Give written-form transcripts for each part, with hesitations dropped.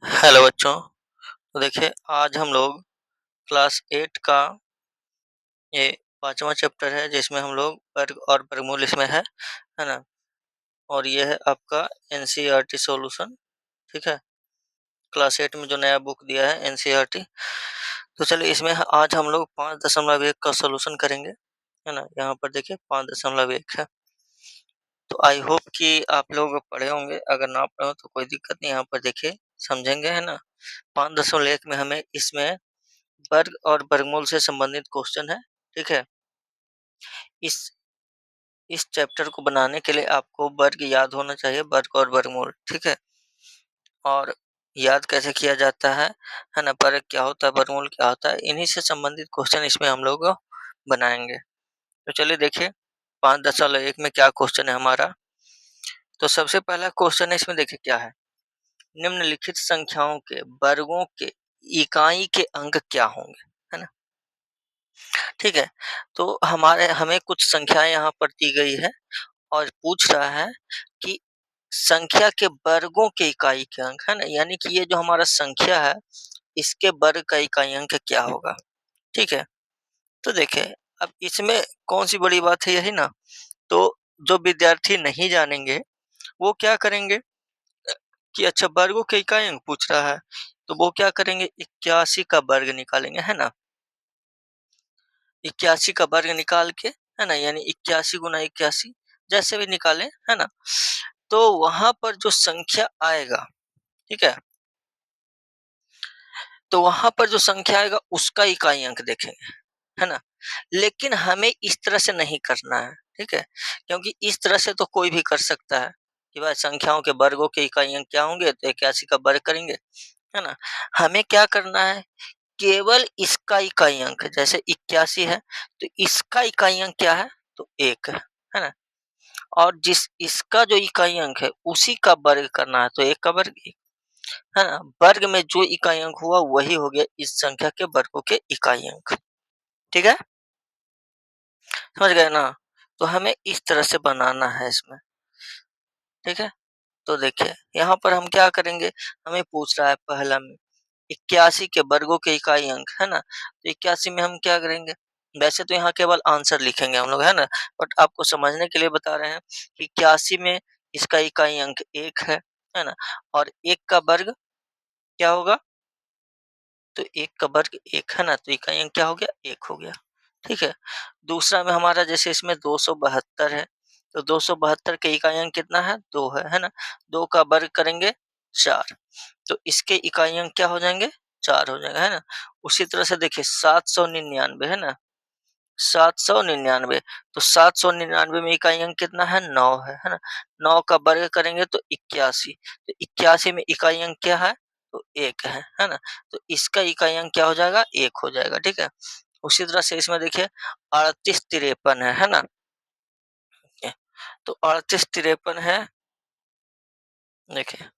Hello बच्चों। तो देखिए आज हम लोग क्लास 8 का ये 5वां चैप्टर है जिसमें हम लोग वर्ग और वर्गमूल इसमें है ना? और ये है आपका एनसीईआरटी सॉल्यूशन, ठीक है? क्लास 8 में जो नया बुक दिया है एनसीईआरटी। तो चलिए इसमें आज हम लोग 5.1 का सॉल्यूशन करेंगे, है ना? यहाँ पर देखिए 5.1 है। तो आई होप कि आप लोग पढ़े होंगे, अगर ना पढ़े हो तो कोई दिक्कत नहीं, यहाँ पर देखिए समझेंगे, है ना? 5.1 में हमें इसमें वर्ग और वर्गमूल से संबंधित क्वेश्चन है, ठीक है? इस इस चैप्टर को बनाने के लिए आपको वर्ग याद होना चाहिए, वर्ग और वर्गमूल, ठीक है? और याद कैसे किया जाता है ना? वर्ग क्या होता है, वर्गमूल क्या होता है, इन्हीं से संबंधित क्वेश्चन इसमें हम लोग बनाएँगे। तो चलिए देखिए 5.1 में क्या क्वेश्चन है हमारा। तो सबसे पहला क्वेश्चन है इसमें, देखिए क्या है? निम्नलिखित संख्याओं के वर्गों के इकाई के अंक क्या होंगे? है ना? ठीक है? तो हमारे हमें कुछ संख्याएँ यहाँ पर दी गई है और पूछ रहा है कि संख्या के वर्गों के इकाई के अंक, है ना? यानी कि ये जो हमारा संख्या है, इसके वर्ग का इकाई अंक क्या होगा? ठीक है? तो देखिए, अब इसमें कौन-सी बड़ी बात है, यही ना? तो जो विद्यार्थी नहीं जानेंगे, वो क्या करेंगे कि अच्छा वर्गों के इकाई अंक पूछ रहा है, तो वो क्या करेंगे, 81 का वर्ग निकालेंगे, है ना? 81 का वर्ग निकाल के, है ना? यानी 81 गुना 81 जैसे भी निकालें, है ना? तो वहाँ पर जो संख्या आएगा, ठीक है? तो वहाँ पर जो संख्या आएगा उसका इकाई अंक देखेंगे, है ना? लेकिन हमें इस तरह से नहीं करना है, ठीक है? क्योंकि इस तरह से तो कोई भी कर सकता है कि भाई संख्याओं के वर्गों के इकाई अंक क्या होंगे, तो 81 का वर्ग करेंगे, है ना? हमें क्या करना है, केवल इसका इकाई अंक, जैसे 81 है, तो इसका इकाई अंक क्या है? तो 1 है ना? और जिस इसका जो इकाई अंक है, उसी का वर्ग करना है, तो 1 का वर्ग, है ना? वर्ग में जो इकाई अंक हुआ वही हो गया इस संख्या के वर्गों के इकाई अंक, ठीक है? समझ गए ना? तो हमें इस तरह से बनाना है इसमें, ठीक है? तो देखिए, यहाँ पर हम क्या करेंगे, हमें पूछ रहा है पहला में 81 के वर्गों के इकाई अंक, है ना? तो 81 में हम क्या करेंगे, वैसे तो यहाँ केवल आंसर लिखेंगे हम लोग, है ना? बट आपको समझने के लिए बता रहे हैं कि 81 में इसका इकाई अंक 1 है ना? और 1 का वर्ग क्या होगा? तो 1 का वर्ग 1 है ना? तो इकाई अंक क्या हो गया? 1 हो गया, ठीक है? दूसरा में हमारा जैसे इसमें 272 है, तो 272 के इकाई अंक कितना है? 2 है ना? 2 का वर्ग करेंगे 4, तो इसके इकाई अंक क्या हो जाएँगे? 4 हो जाएगा, है ना? उसी तरह से देखिए 799 है ना? 799, तो 799 में इकाई अंक कितना है? 9 है ना? 9 का वर्ग करेंगे तो 81, तो 81 में इकाई अंक क्या है? तो 1 है ना? तो इसका इकाई अंक क्या हो जाएगा? 1 हो जाएगा, ठीक है? उसी तरह से इसमें देखिए 3853 है ना? ये तो 3853 है, देखिए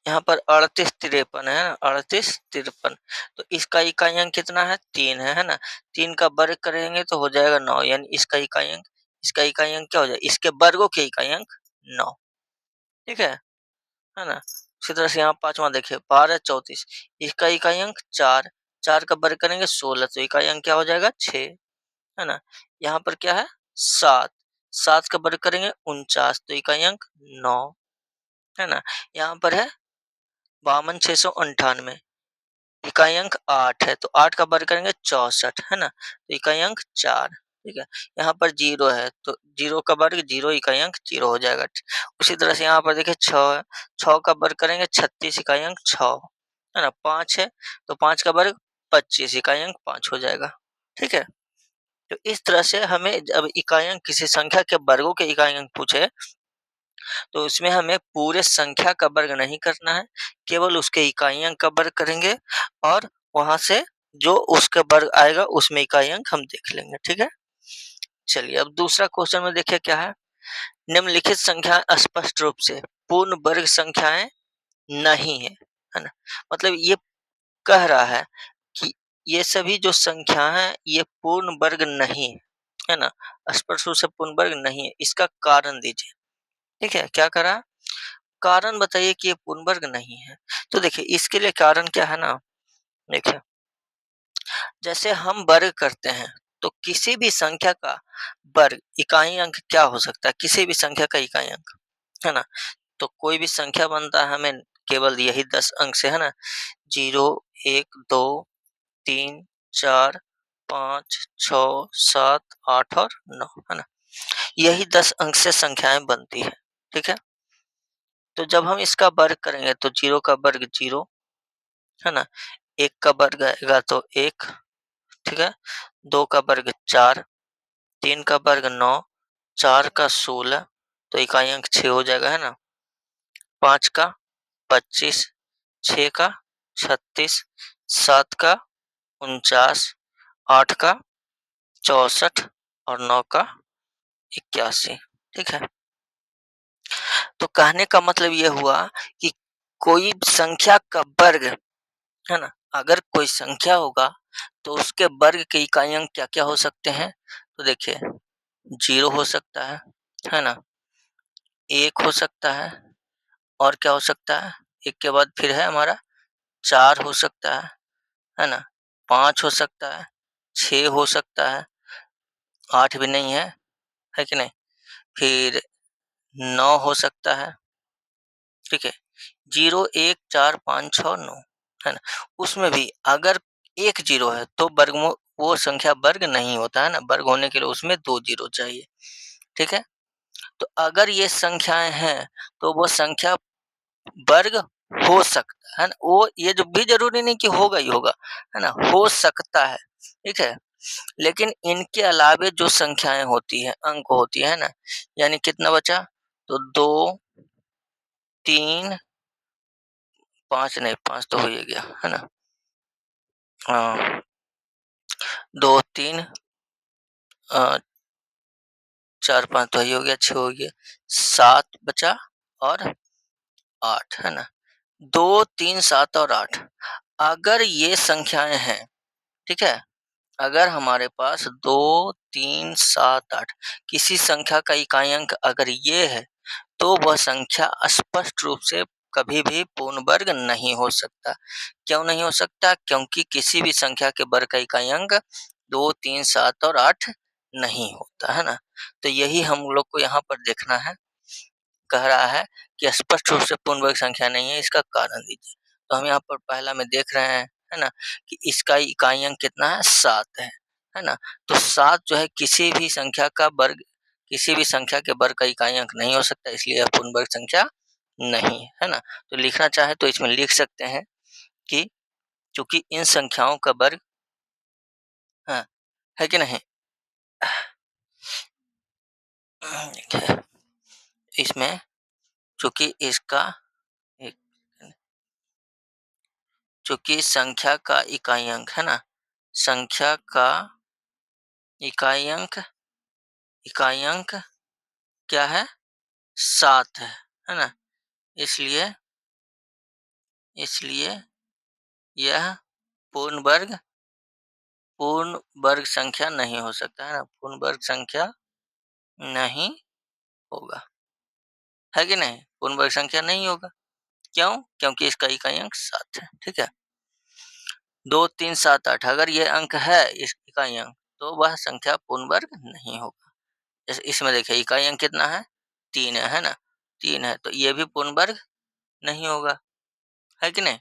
यहाँ पर 3853 है ना? 3853, तो इसका इकाई अंक कितना है? 3 है ना? 3 का वर्ग करेंगे तो हो जाएगा 9, यानी इसका इकाई अंक क्या हो जाएगा? इसके वर्गों के इकाई अंक 9, ठीक है ना? उसी तरह से यहाँ 5वां देखिए 12 34, इसका इकाई अंक 4, 4 का वर्ग करेंगे 16, तो इकाई अंक क्या हो जाएगा? 6, है ना? यहाँ पर क्या है? 7, 7 का वर्ग करेंगे 49, तो इकाई अंक 9, है ना? यहाँ पर है 52 698, इकाई अंक 8 है, तो 8 का वर्ग करेंगे 64, है ना? तो इकाई अंक 4, ठीक है? यहाँ पर 0 है, तो 0 का वर्ग 0, इकाई अंक 0 हो जाएगा। उसी तरह से यहाँ पर देखिए 6 है, 6 का वर्ग करेंगे 36, इकाई अंक 6, है ना? 5 है, तो 5 का वर्ग 25, इकाई अंक 5 हो जाएगा, ठीक है? तो इस तरह से हमें जब इकाई अंक किसी संख्या के वर्गों के इकाई अंक पूछे, तो इसमें हमें पूरे संख्या का वर्ग नहीं करना है, केवल उसके इकाई अंक का वर्ग करेंगे और वहाँ से जो उसका वर्ग आएगा उसमें इकाई अंक हम देख लेंगे, ठीक है? चलिए अब दूसरा क्वेश्चन में देखिए क्या है? निम्नलिखित संख्या स्पष्ट रूप से पूर्ण वर्ग संख्याएँ नहीं है ना? मतलब ये कह रहा है कि ये सभी जो संख्या हैं ये पूर्ण वर्ग नहीं है ना? स्पष्ट रूप से पूर्ण वर्ग नहीं है, इसका कारण दीजिए, ठीक है? क्या कह रहा है? कारण बताइए कि ये पूर्ण वर्ग नहीं है। तो देखिए इसके लिए कारण क्या है ना, देखिए जैसे हम वर्ग करते हैं, तो किसी भी संख्या का वर्ग इकाई अंक क्या हो सकता है? किसी भी संख्या का इकाई अंक, है ना? तो कोई भी संख्या बनता है हमें केवल यही 10 अंक से, है ना? 0, 1, 2, 3, 4, 5, 6, 7, 8 और 9, है ना? यही 10 अंक से संख्याएँ बनती हैं, ठीक है? तो जब हम इसका वर्ग करेंगे तो 0 का वर्ग 0, है ना? 1 का वर्ग आएगा तो 1, ठीक है? 2 का वर्ग 4, 3 का वर्ग 9, 4 का 16, तो इकाई अंक 6 हो जाएगा, है ना? 5 का 25, 6 का 36, 7 का 49, 8 का 64 और 9 का 81, ठीक है? तो कहने का मतलब ये हुआ कि कोई संख्या का वर्ग, है ना? अगर कोई संख्या होगा तो उसके वर्ग के इकाई अंक क्या-क्या हो सकते हैं? तो देखिए 0 हो सकता है ना? 1 हो सकता है और क्या हो सकता है? 1 के बाद फिर है हमारा 4 हो सकता है ना? 5 हो सकता है, 6 हो सकता है, 8 भी नहीं है कि नहीं? फिर 9 हो सकता है, ठीक है? 0, 1, 4, 5, 6, 9, है ना? उसमें भी अगर 1 0 है तो वर्गमूल वो संख्या वर्ग नहीं होता है ना? वर्ग होने के लिए उसमें 2 0 चाहिए, ठीक है? तो अगर ये संख्याएँ हैं तो वो संख्या वर्ग हो सकता है ना? वो ये जो भी ज़रूरी नहीं कि होगा ही होगा, है ना? हो सकता है, ठीक है? लेकिन इनके अलावे जो संख्याएँ होती हैं, अंक होती है ना? यानी कितना बचा? तो 2, 3, 5 नहीं, 5 तो हो ही गया, है ना? हाँ, 2, 3 अ, 4, 5 तो ये हो गया, 6 हो गया, 7 बचा और 8, है ना? 2, 3, 7 और 8 अगर ये संख्याएँ हैं, ठीक है? अगर हमारे पास 2, 3, 7, 8 किसी संख्या का इकाई अंक अगर ये है, तो वह संख्या स्पष्ट रूप से कभी भी पूर्ण वर्ग नहीं हो सकता। क्यों नहीं हो सकता? क्योंकि किसी भी संख्या के वर्ग का इकाई अंक 2, 3, 7 और 8 नहीं होता, है ना? तो यही हम लोग को यहाँ पर देखना है। कह रहा है कि स्पष्ट रूप से पूर्ण वर्ग संख्या नहीं है, इसका कारण दीजिए। तो हम यहाँ पर पहला में देख रहे हैं, है ना? कि इसका इकाई अंक कितना है? 7 है ना? तो 7 जो है किसी भी संख्या का वर्ग, किसी भी संख्या के वर्ग का इकाई अंक नहीं हो सकता, इसलिए यह पूर्ण वर्ग संख्या नहीं है ना? तो लिखना चाहे तो इसमें लिख सकते हैं कि चूँकि इन संख्याओं का वर्ग, हाँ, है कि नहीं? इसमें चूँकि इसका एक चूँकि संख्या का इकाई अंक, है ना? संख्या का इकाई अंक इकाई अंक क्या है? 7 है ना? इसलिए इसलिए यह पूर्ण वर्ग पूर्ण वर्ग संख्या नहीं हो सकता, है ना? पूर्ण वर्ग संख्या नहीं होगा, है कि नहीं? पूर्ण वर्ग संख्या नहीं होगा। क्यों? क्योंकि इसका इकाई अंक 7 है, ठीक है? 2, 3, 7, 8 अगर ये अंक है इस इकाई अंक, तो वह संख्या पूर्ण वर्ग नहीं होगा। जैसे इसमें देखिए इकाई अंक कितना है? 3 है ना? 3 है, तो ये भी पूर्ण वर्ग नहीं होगा, है कि नहीं?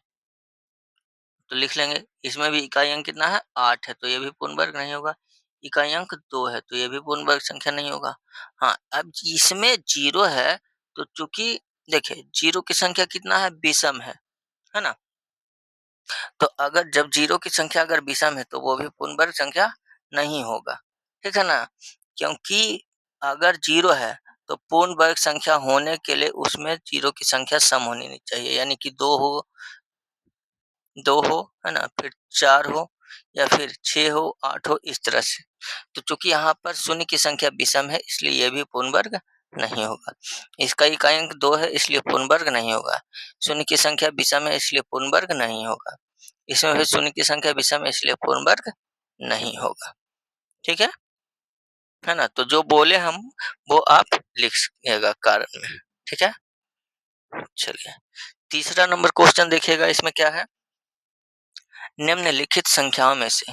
तो लिख लेंगे, इसमें भी इकाई अंक कितना है? 8 है, तो ये भी पूर्ण वर्ग नहीं होगा। इकाई अंक 2 है, तो ये भी पूर्ण वर्ग संख्या नहीं होगा। हाँ, अब इसमें 0 है, तो चूँकि देखिए 0 की संख्या कितना है? विषम है ना? तो अगर जब 0 की संख्या अगर विषम है, तो वो भी पूर्ण वर्ग संख्या नहीं होगा, ठीक है ना? क्योंकि अगर 0 है, तो पूर्ण वर्ग संख्या होने के लिए उसमें 0 की संख्या सम होनी नहीं चाहिए, यानी कि 2 हो, है ना? फिर 4 हो या फिर 6 हो, 8 हो, इस तरह से। तो चूँकि यहाँ पर शून्य की संख्या विषम है, इसलिए ये भी पूर्ण वर्ग नहीं होगा। इसका इकाई अंक 2 है, इसलिए पूर्ण वर्ग नहीं होगा। शून्य की संख्या विषम है, इसलिए पूर्ण वर्ग नहीं होगा। इसमें भी शून्य की संख्या विषम है, इसलिए पूर्ण वर्ग नहीं होगा। ठीक है ना? तो जो बोले हम, वो आप लिखिएगा कारण में। ठीक है? चलिए, तीसरा नंबर क्वेश्चन देखिएगा, इसमें क्या है? निम्नलिखित संख्याओं में से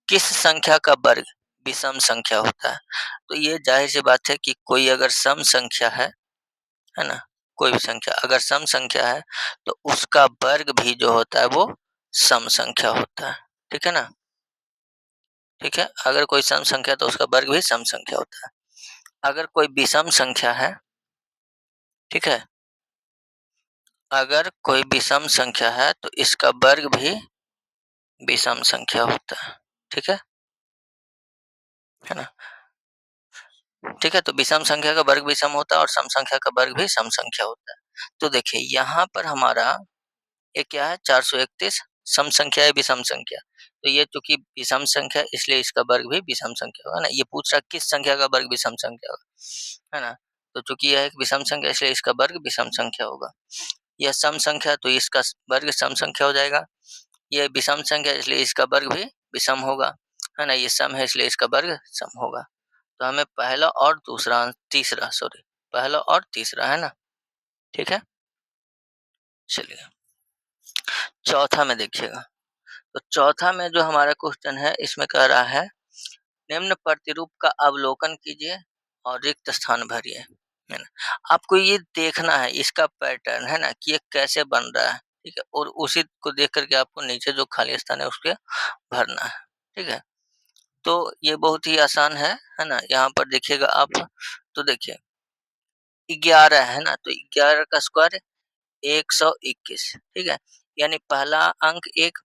किस संख्या का वर्ग विषम संख्या होता है? तो ये ज़ाहिर-सी बात है कि कोई अगर सम संख्या है ना? कोई भी संख्या अगर सम संख्या है, तो उसका वर्ग भी जो होता है वो सम संख्या होता है। ठीक है ना? ठीक है? अगर कोई सम संख्या है तो उसका वर्ग भी सम संख्या होता है। अगर कोई विषम संख्या है, ठीक है? अगर कोई विषम संख्या है तो इसका वर्ग भी विषम संख्या होता है। ठीक है ना? ठीक है? तो विषम संख्या का वर्ग विषम होता है और सम संख्या का वर्ग भी सम संख्या होता है। तो देखिए यहाँ पर हमारा ये क्या है? 431 सम संख्या है, विषम संख्या। तो ये चूँकि विषम संख्या है इसलिए इसका वर्ग भी विषम संख्या होगा ना। ये पूछ रहा है किस संख्या का वर्ग विषम संख्या होगा, है ना? तो चूँकि यह एक विषम संख्या है इसलिए इसका वर्ग विषम संख्या होगा। यह सम संख्या है तो इसका वर्ग सम संख्या हो जाएगा। ये विषम संख्या है इसलिए इसका वर्ग भी विषम होगा, है ना? ये सम है इसलिए इसका वर्ग सम होगा। तो हमें पहला और तीसरा सॉरी पहला और तीसरा, है ना? ठीक है? चलिए, चौथा में देखिएगा। तो चौथा में जो हमारा क्वेश्चन है इसमें कह रहा है निम्न प्रतिरूप का अवलोकन कीजिए और रिक्त स्थान भरिए, है ना? आपको ये देखना है इसका पैटर्न, है ना, कि ये कैसे बन रहा है, ठीक है? और उसी को देख कर के आपको नीचे जो खाली स्थान है उसके भरना है, ठीक है? तो ये बहुत ही आसान है ना? यहाँ पर देखिएगा आप, तो देखिए 11 है ना? तो 11 का स्क्वायर 121, ठीक है? यानी पहला अंक 1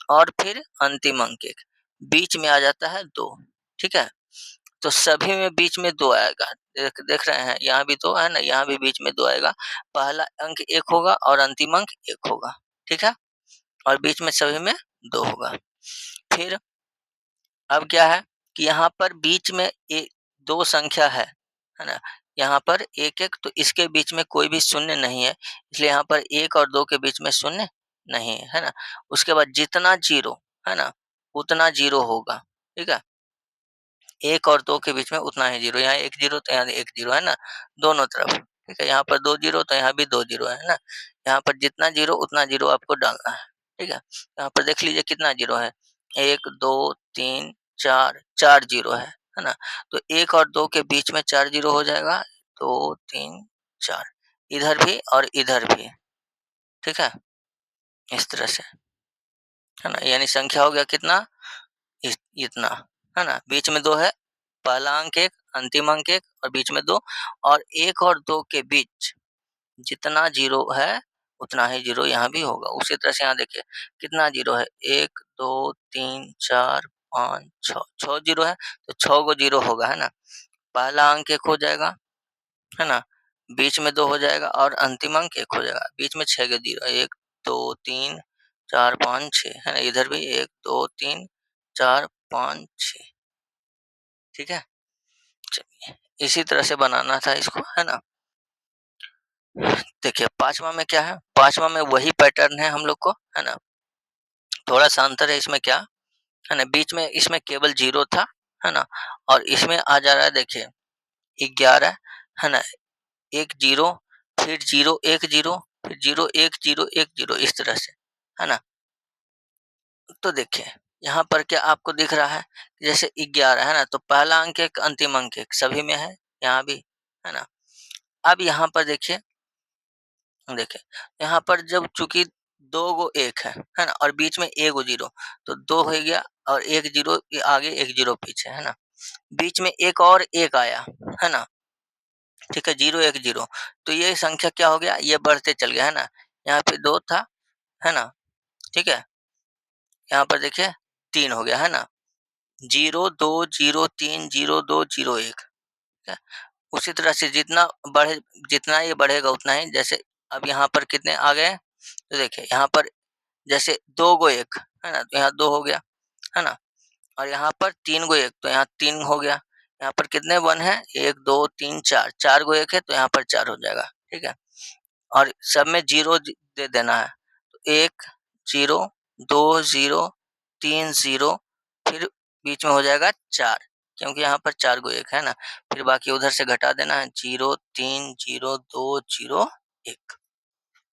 और फिर अंतिम अंक 1, बीच में आ जाता है 2, ठीक है? तो सभी में बीच में 2 आएगा। देख देख रहे हैं, यहाँ भी 2 है ना, यहाँ भी बीच में 2 आएगा। पहला अंक 1 होगा और अंतिम अंक 1 होगा, ठीक है? और बीच में सभी में 2 होगा। फिर अब क्या है कि यहाँ पर बीच में 2 संख्या है ना? यहाँ पर 1-1 तो इसके बीच में कोई भी शून्य नहीं है, इसलिए यहाँ पर 1 और 2 के बीच में शून्य नहीं है ना? उसके बाद जितना 0 है ना, उतना 0 होगा, ठीक है? 1 और 2 के बीच में उतना ही 0, यहाँ 1 0 तो यहाँ 1 0, है ना? दोनों तरफ, ठीक है? यहाँ पर 2 0 तो यहाँ भी 2 0 है ना? यहाँ पर जितना 0 उतना 0 आपको डालना है, ठीक है? यहाँ पर देख लीजिए कितना 0 है, 1 2 3 4, 4 0 है ना? तो 1 और 2 के बीच में 4 0 हो जाएगा, 2 3 4, इधर भी और इधर भी, ठीक है? इस तरह से, है ना? यानी संख्या हो गया कितना? इतना, है ना? बीच में 2 है, पहला अंक 1, अंतिम अंक 1 और बीच में 2, और 1 और 2 के बीच जितना 0 है, उतना ही 0 यहाँ भी होगा। उसी तरह से यहाँ देखिए कितना 0 है, 1 2 3 4 5 6, 6 0 है, तो 6 गो 0 होगा, है ना? पहला अंक 1 हो जाएगा, है ना? बीच में 2 हो जाएगा और अंतिम अंक 1 हो जाएगा। बीच में 6 के 0, 1 2 3 4 5 6, है ना? इधर भी 1 2 3 4 5 6, ठीक है? चलिए, इसी तरह से बनाना था इसको, है ना? देखिए 5वाँ में क्या है? 5वाँ में वही पैटर्न है हम लोग को, है ना? थोड़ा-सा अंतर है इसमें क्या, है ना? बीच में इसमें केवल 0 था, है ना? और इसमें आ जा रहा है देखिए 11, है ना? 1 0 फिर 0 1 0 फिर 0 1 0 1 0 इस तरह से, है ना? तो देखिए, यहाँ पर क्या आपको दिख रहा है? जैसे 11 है ना? तो पहला अंक 1 अंतिम अंक 1 सभी में है, यहाँ भी, है ना? अब यहाँ पर देखिए, देखिए, यहाँ पर जब चूँकि 2 गो 1 है ना? और बीच में 1 गो 0, तो 2 हो गया और 1 0 ये आगे 1 0 पीछे, है ना? बीच में 1 और 1 आया, है ना? ठीक है, 0 1 0, तो ये संख्या क्या हो गया? ये बढ़ते चल गया, है ना? यहाँ पे 2 था, है ना? ठीक है? यहाँ पर देखिए 3 हो गया, है ना? 0 2 0 3 0 2 0 1, ठीक है? उसी तरह से जितना ये बढ़ेगा उतना ही, जैसे अब यहाँ पर कितने आ गए? तो देखिए यहाँ पर जैसे 2 गो 1 है ना? तो यहाँ 2 हो गया, है ना? और यहाँ पर 3 गो 1 तो यहाँ 3 हो गया। यहाँ पर कितने 1 है? 1 2 3 4, 4 गो 1 है तो यहाँ पर 4 हो जाएगा, ठीक है? और सब में 0 दे देना है। तो 1 0 2 0 3 0 फिर बीच में हो जाएगा 4, क्योंकि यहाँ पर 4 गो 1 है ना? फिर बाकी उधर से घटा देना है, 0 3 0 2 0 1,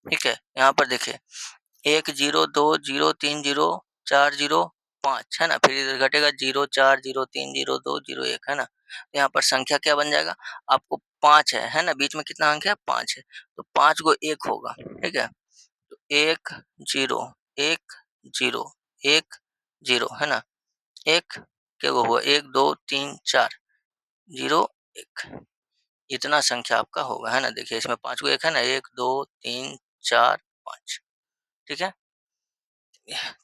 ठीक है? यहाँ पर देखिए 1 0 2 0 3 0 4 0 5 है ना? फिर इधर घटेगा 0 4 0 3 0 2 0 1 है ना? यहाँ पर संख्या क्या बन जाएगा? आपको 5 है ना? बीच में कितना अंक है? 5 है। तो 5 को 1 होगा, ठीक है? तो 1 0 1 0 1 0 है ना? 1 क्या हुआ? 1 2 3 4 0 1 इतना संख्या आपका होगा, है ना? देखिए इसमें 5 को 1 है ना? 1 2 3 4 5 ठीक है?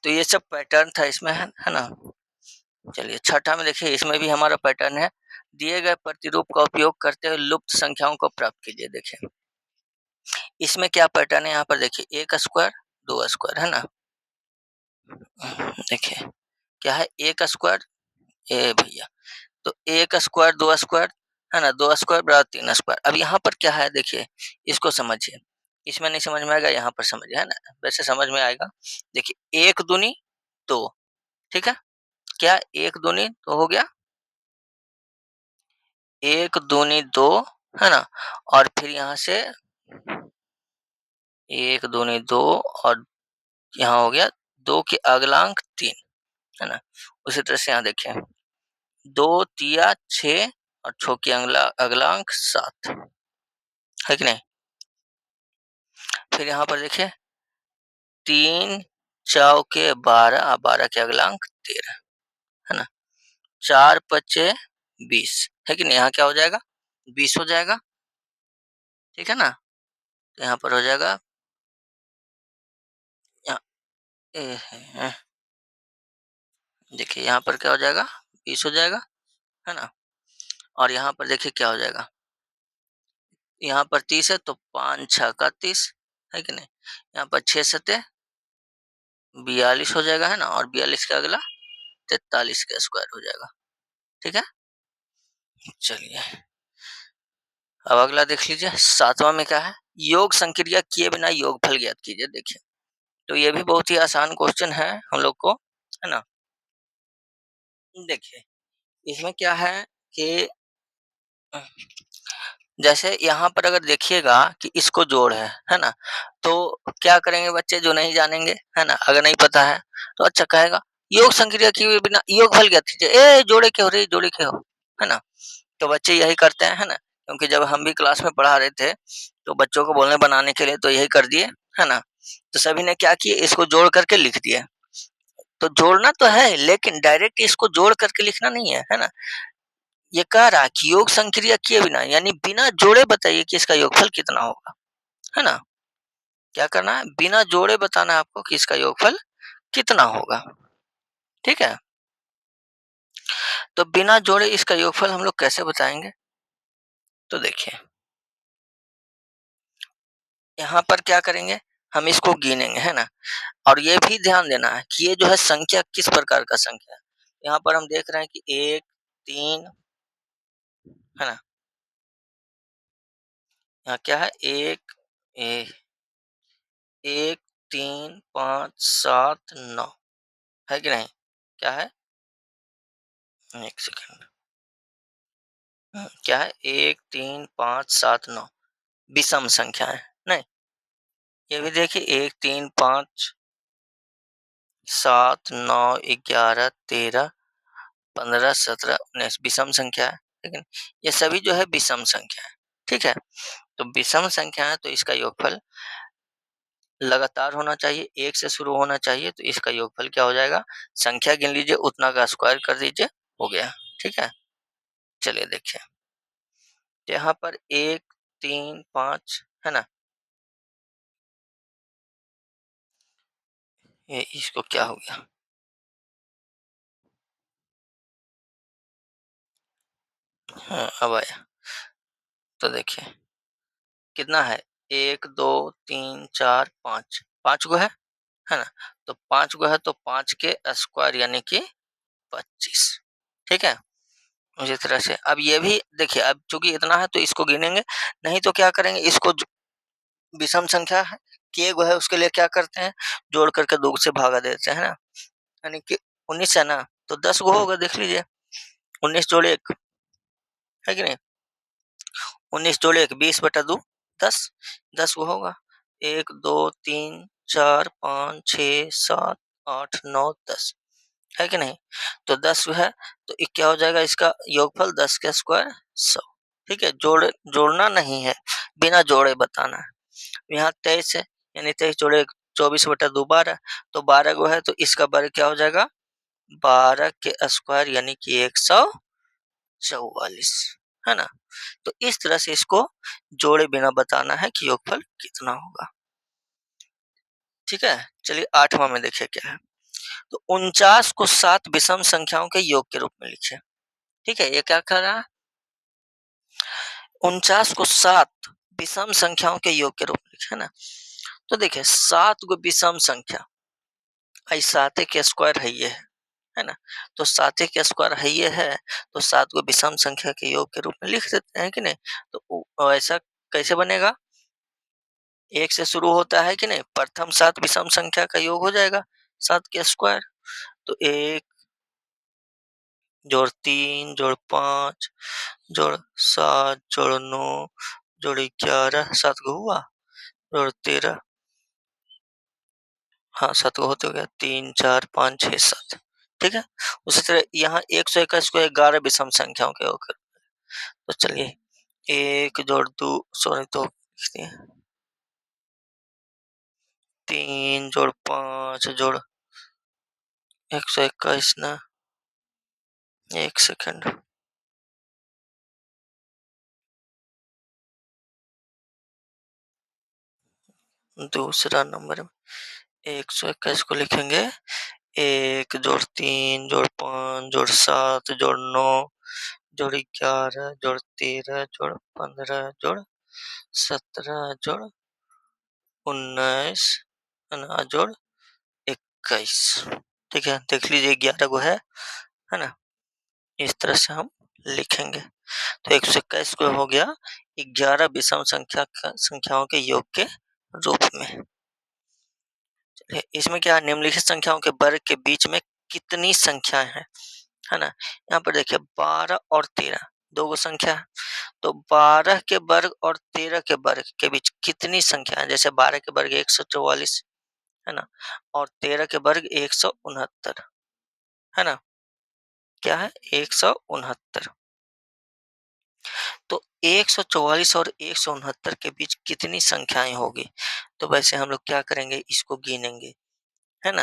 तो ये सब पैटर्न था इसमें है ना? चलिए छठा में देखिए इसमें भी हमारा पैटर्न है। दिए गए प्रतिरूप का उपयोग करते हुए लुप्त संख्याओं को प्राप्त कीजिए देखिए। इसमें क्या पैटर्न है यहाँ पर देखिए 1 स्क्वायर 2 स्क्वायर है ना? देखिए क्या है 1 स्क्वायर ए भैया तो 1 स्क्वायर 2 स्क्वायर है ना? 2 स्क्वायर बराबर 3 स्क्वायर। अब यहाँ पर क्या है देखिए इसको समझिए। इसमें नहीं समझ में आएगा यहाँ पर समझिए है ना? वैसे समझ में आएगा। देखिए 1 दूनी 2 ठीक है? क्या 1 दूनी 2 हो गया? 1 दूनी 2 है ना? और फिर यहाँ से 1 दूनी 2 और यहाँ हो गया 2 के अगलांक 3 है ना? उसी तरह से यहाँ देखिए 2 तिया 6 और छो के अगलांक 7 है कि नहीं? फिर यहाँ पर देखिए 3 चौके 12 और 12 के अगलांक 13 है ना? 4 पचे 20 है कि नहीं? यहाँ क्या हो जाएगा? 20 हो जाएगा, ठीक है ना? तो यहाँ पर हो जाएगा यहाँ देखिए यहाँ पर क्या हो जाएगा? 20 हो जाएगा, है ना? और यहाँ पर देखिए क्या हो जाएगा? यहाँ पर 30 है तो 5 छः का 30 है कि नहीं? यहाँ पर 6 सते 42 हो जाएगा, है ना? और 42 का अगला 43 का स्क्वायर हो जाएगा, ठीक है? चलिए अब अगला देख लीजिए 7वां में क्या है? योग संक्रिया किए बिना योगफल ज्ञात कीजिए देखिए। तो ये भी बहुत ही आसान क्वेश्चन है हम लोग को, है ना? देखिए इसमें क्या है कि जैसे यहाँ पर अगर देखिएगा कि इसको जोड़ है ना? तो क्या करेंगे बच्चे जो नहीं जानेंगे, है ना? अगर नहीं पता है तो अच्छा कहेगा योग संक्रिया किए हुए बिना योगफल ज्ञात कीजिए। जोड़े क्यों रे जोड़े क्यों? है ना? तो बच्चे यही करते हैं, है ना? क्योंकि जब हम भी क्लास में पढ़ा रहे थे तो बच्चों को बोलने बनाने के लिए तो यही कर दिए, है ना? तो सभी ने क्या किए इसको जोड़ करके लिख दिए। तो जोड़ना तो है लेकिन डायरेक्ट इसको जोड़ करके लिखना नहीं है ना? ये कह रहा है कि योग संक्रिया किए बिना यानी बिना जोड़े बताइए कि इसका योगफल कितना होगा, है ना? क्या करना है? बिना जोड़े बताना है आपको कि इसका योगफल कितना होगा, ठीक है? तो बिना जोड़े इसका योगफल हम लोग कैसे बताएंगे? तो देखिए यहाँ पर क्या करेंगे? हम इसको गिनेंगे, है ना? और ये भी ध्यान देना है कि ये जो है संख्या किस प्रकार का संख्या है। यहाँ पर हम देख रहे हैं कि 1 3 है ना? यहाँ क्या है? 1 ए 1 3 5 7 9 है कि नहीं? क्या है? 1 सेकंड। क्या है? 1 3 5 7 9 विषम संख्या है, नहीं? ये भी देखिए 1 3 5 7 9 11 13 15 17 19 विषम संख्या है, लेकिन ये सभी जो है विषम संख्या है, ठीक है? तो विषम संख्या है तो इसका योगफल लगातार होना चाहिए, 1 से शुरू होना चाहिए तो इसका योगफल क्या हो जाएगा? संख्या गिन लीजिए उतना का स्क्वायर कर दीजिए, हो गया, ठीक है? चलिए देखिए, यहाँ पर 1 3 5 है ना? ये इसको क्या हो गया? हाँ, अब आया। तो देखिए, कितना है? 1 2 3 4 5 5 गो है ना? तो 5 गो है तो 5 के स्क्वायर यानी कि 25 ठीक है? उसी तरह से अब ये भी देखिए अब चूँकि इतना है तो इसको गिनेंगे, नहीं तो क्या करेंगे इसको ज विषम संख्या है, के गो है उसके लिए क्या करते हैं, जोड़ करके 2 से भागा देते हैं, है ना? यानी कि 19 है ना? तो 10 गो होगा देख लीजिए, 19 जोड़ 1 है कि नहीं? 19 जोड़ 1 20/2 10, 10 गो होगा। 1, 2, 3, 4, 5, 6, 7, 8, 9, 10 है कि नहीं? तो 10 है, तो ये क्या हो जाएगा इसका योगफल 10 का स्क्वायर 100। ठीक है? जोड़ना नहीं है, बिना जोड़े बताना है। यहाँ 23 है, यानी 23 जोड़े 24/2 12, तो 12 गो है, तो इसका वर्ग क्या हो जाएगा? 12 के स्क्वायर यानी कि 144, है ना? तो इस तरह से इसको जोड़े बिना बताना है कि योगफल कितना होगा। ठीक है? चलिए 8वां में देखिए क्या है। तो 49 को 7 विषम संख्याओं के योग के रूप में लिखिए। ठीक है? ये क्या कह रहा है? 49 को 7 विषम संख्याओं के योग के रूप में लिखे, है ना? तो देखिए 7 गो विषम संख्या, आई 7 के स्क्वायर है ना? तो 7 के स्क्वायर है, तो 7 को विषम संख्या के योग के रूप में लिख देते हैं कि नहीं? तो ऐसा कैसे बनेगा? 1 से शुरू होता है कि नहीं? प्रथम 7 विषम संख्या का योग हो जाएगा 7 के स्क्वायर। तो 1 जोड़ 3 जोड़ 5 जोड़ 7 जोड़ 9 जोड़ 11, 7 को हुआ, जोड़ 13, हाँ 7 को होते हो गया, 3 4 5 6 7। ठीक है? उसी तरह यहाँ 121 को 11 विषम संख्याओं के योग, तो चलिए 1 जोड़ 2 सॉरी, तो 3 जोड़ 5 जोड़ 121 ना, 1 सेकंड, दूसरा नंबर में 121 को लिखेंगे 1 जोड़ 3 जोड़ 5 जोड़ 7 जोड़ 9 जोड़ 11 जोड़ 13 जोड़ 15 जोड़ 17 जोड़ 19 जोड़ 21। ठीक है? देख लीजिए 11 को है ना? इस तरह से हम लिखेंगे। तो 121 को हो गया 11 विषम संख्याओं के योग के रूप में। इसमें क्या निम्नलिखित संख्याओं के वर्ग के बीच में कितनी संख्याएं हैं, है ना? यहाँ पर देखिए 12 और 13 दो गो संख्या है, तो 12 के वर्ग और 13 के वर्ग के बीच कितनी संख्या है? जैसे 12 के वर्ग 144, है ना? और 13 के वर्ग 169, है ना? क्या है? 169। तो 144 और 169 के बीच कितनी संख्याएं होगी? तो वैसे हम लोग क्या करेंगे, इसको गिनेंगे, है ना?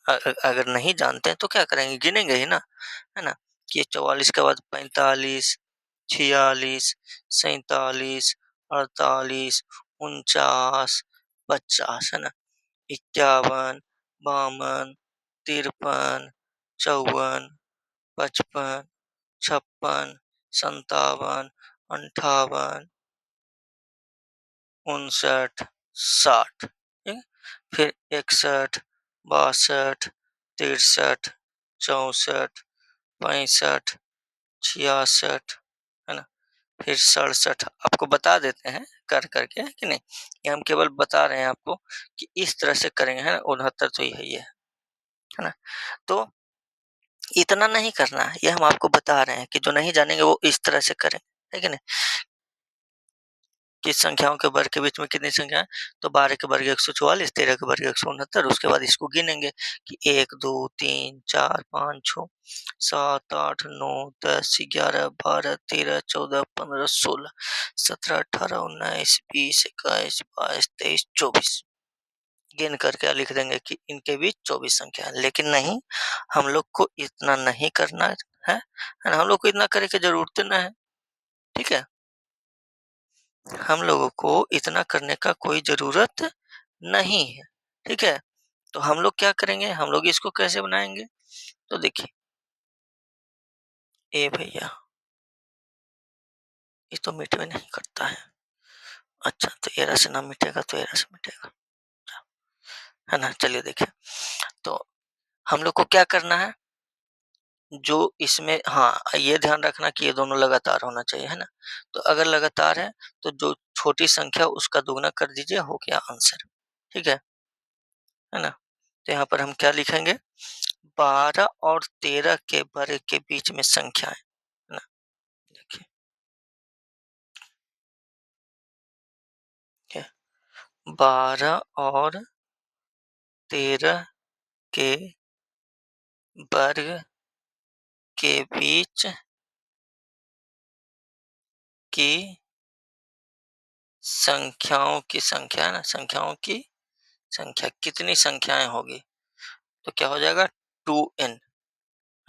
अगर नहीं जानते हैं तो क्या करेंगे, गिनेंगे ही ना, है ना? कि 44 के बाद 45, 46, 47, 48, 49, 50, है ना? 51, 52, 53, 54, 55, 56, 57, 58, 59, 60, ठीक है? फिर 61, 62, 63, 64, 65, 66, है ना? फिर 67। आपको बता देते हैं कर करके, है कि नहीं? ये हम केवल बता रहे हैं आपको कि इस तरह से करेंगे, है ना? 69 तो यही है ना? तो इतना नहीं करना है, ये हम आपको बता रहे हैं कि जो नहीं जानेंगे वो इस तरह से करें, है कि नहीं? किस संख्याओं के वर्ग के बीच में कितनी संख्या है? तो 12 के वर्ग 144, 13 के वर्ग 169, उसके बाद इसको गिनेंगे कि 1, 2, 3, 4, 5, 6, 7, 8, 9, 10, 11, 12, 13, 14, 15, 16, 17, 18, 19, 20, 21, 22, 23, 24। गिन कर क्या लिख देंगे कि इनके बीच 24 संख्या है। लेकिन नहीं, हम लोग को इतना नहीं करना है ना? हम लोग को इतना करे की जरूरत ना है। ठीक है? हम लोगों को इतना करने का कोई ज़रूरत नहीं है, ठीक है? तो हम लोग क्या करेंगे, हम लोग इसको कैसे बनाएँगे? तो देखिए, ए भैया, ये तो मिट में नहीं करता है। अच्छा, तो एरा से ना मिटेगा तो एरा से मिटेगा, है ना? चलिए देखिए, तो हम लोग को क्या करना है, जो इसमें हाँ, ये ध्यान रखना कि ये दोनों लगातार होना चाहिए, है ना? तो अगर लगातार है, तो जो छोटी संख्या उसका दुगुना कर दीजिए, हो गया आंसर, ठीक है ना? तो यहाँ पर हम क्या लिखेंगे, 12 और 13 के वर्ग के बीच में संख्याएं, है ना? देखिए, ठीक है? 12 और 13 के वर्ग के बीच की संख्याओं की संख्या ना संख्याओं की संख्या कितनी संख्याएं होगी? तो क्या हो जाएगा 2n,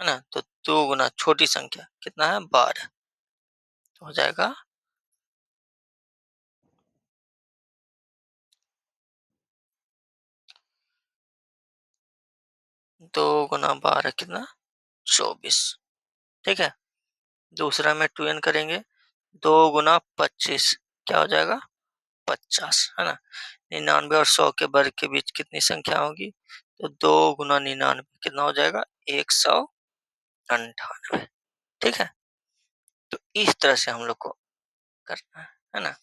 है ना? तो 2 गुना छोटी संख्या कितना है 12, तो हो जाएगा 2 गुना 12 कितना 24, ठीक है। दूसरा में 2n करेंगे, 2 गुना 25 क्या हो जाएगा 50, है ना। 99 और 100 के वर्ग के बीच कितनी संख्या होगी? तो 2 गुना 99 कितना हो जाएगा 198, ठीक है। तो इस तरह से हम लोग को करना है ना।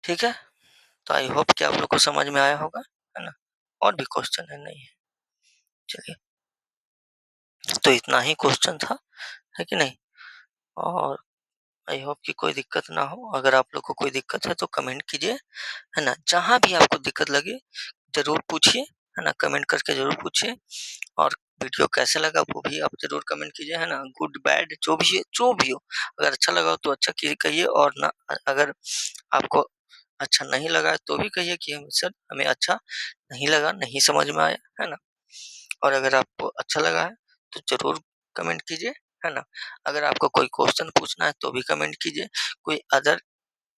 ठीक है, तो आई होप कि आप लोग को समझ में आया होगा, है ना। और भी क्वेश्चन है? नहीं है, चलिए, तो इतना ही क्वेश्चन था, है कि नहीं। और आई होप कि कोई दिक्कत ना हो। अगर आप लोग को कोई दिक्कत है तो कमेंट कीजिए, है ना। जहाँ भी आपको दिक्कत लगे ज़रूर पूछिए, है ना, कमेंट करके ज़रूर पूछिए। और वीडियो कैसा लगा वो भी आप ज़रूर कमेंट कीजिए, है ना। गुड, बैड जो भी हो, अगर अच्छा लगा हो तो अच्छा की कहिए, और ना अगर आपको अच्छा नहीं लगा है तो भी कहिए कि हम सर हमें अच्छा नहीं लगा, नहीं समझ में आया, है ना। और अगर आपको अच्छा लगा है तो ज़रूर कमेंट कीजिए, है ना। अगर आपको कोई क्वेश्चन पूछना है तो भी कमेंट कीजिए। कोई अदर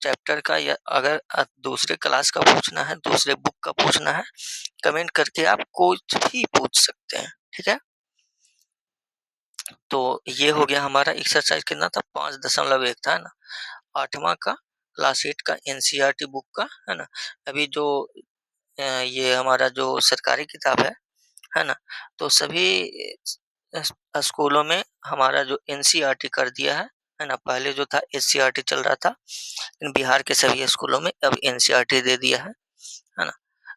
चैप्टर का या अगर दूसरे क्लास का पूछना है, दूसरे बुक का पूछना है, कमेंट करके आप कुछ भी पूछ सकते हैं, ठीक है। तो ये हो गया हमारा एक्सरसाइज, कितना था 5.1 था, है ना। 8वां का क्लास 8 का एनसीईआरटी बुक का, है ना। अभी जो ये हमारा जो सरकारी किताब है ना, तो सभी स्कूलों में हमारा जो एनसीईआरटी कर दिया है ना। पहले जो था एससीईआरटी चल रहा था, लेकिन बिहार के सभी स्कूलों में अब एनसीईआरटी दे दिया है ना।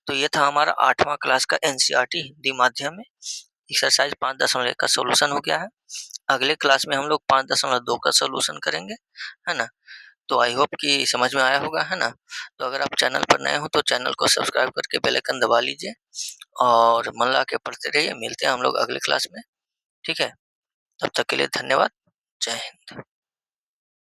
तो ये था हमारा 8वां क्लास का एनसीईआरटी हिंदी माध्यम में एक्सरसाइज 5.1 का सॉल्यूशन हो गया है। अगले क्लास में हम लोग 5.2 का सॉल्यूशन करेंगे, है ना। तो आई होप कि समझ में आया होगा, है ना। तो अगर आप चैनल पर नए हो तो चैनल को सब्सक्राइब करके बेल आइकन दबा लीजिए, और मन लगा के पढ़ते रहिए। मिलते हैं हम लोग अगले क्लास में, ठीक है। तब तक के लिए धन्यवाद। जय हिंद।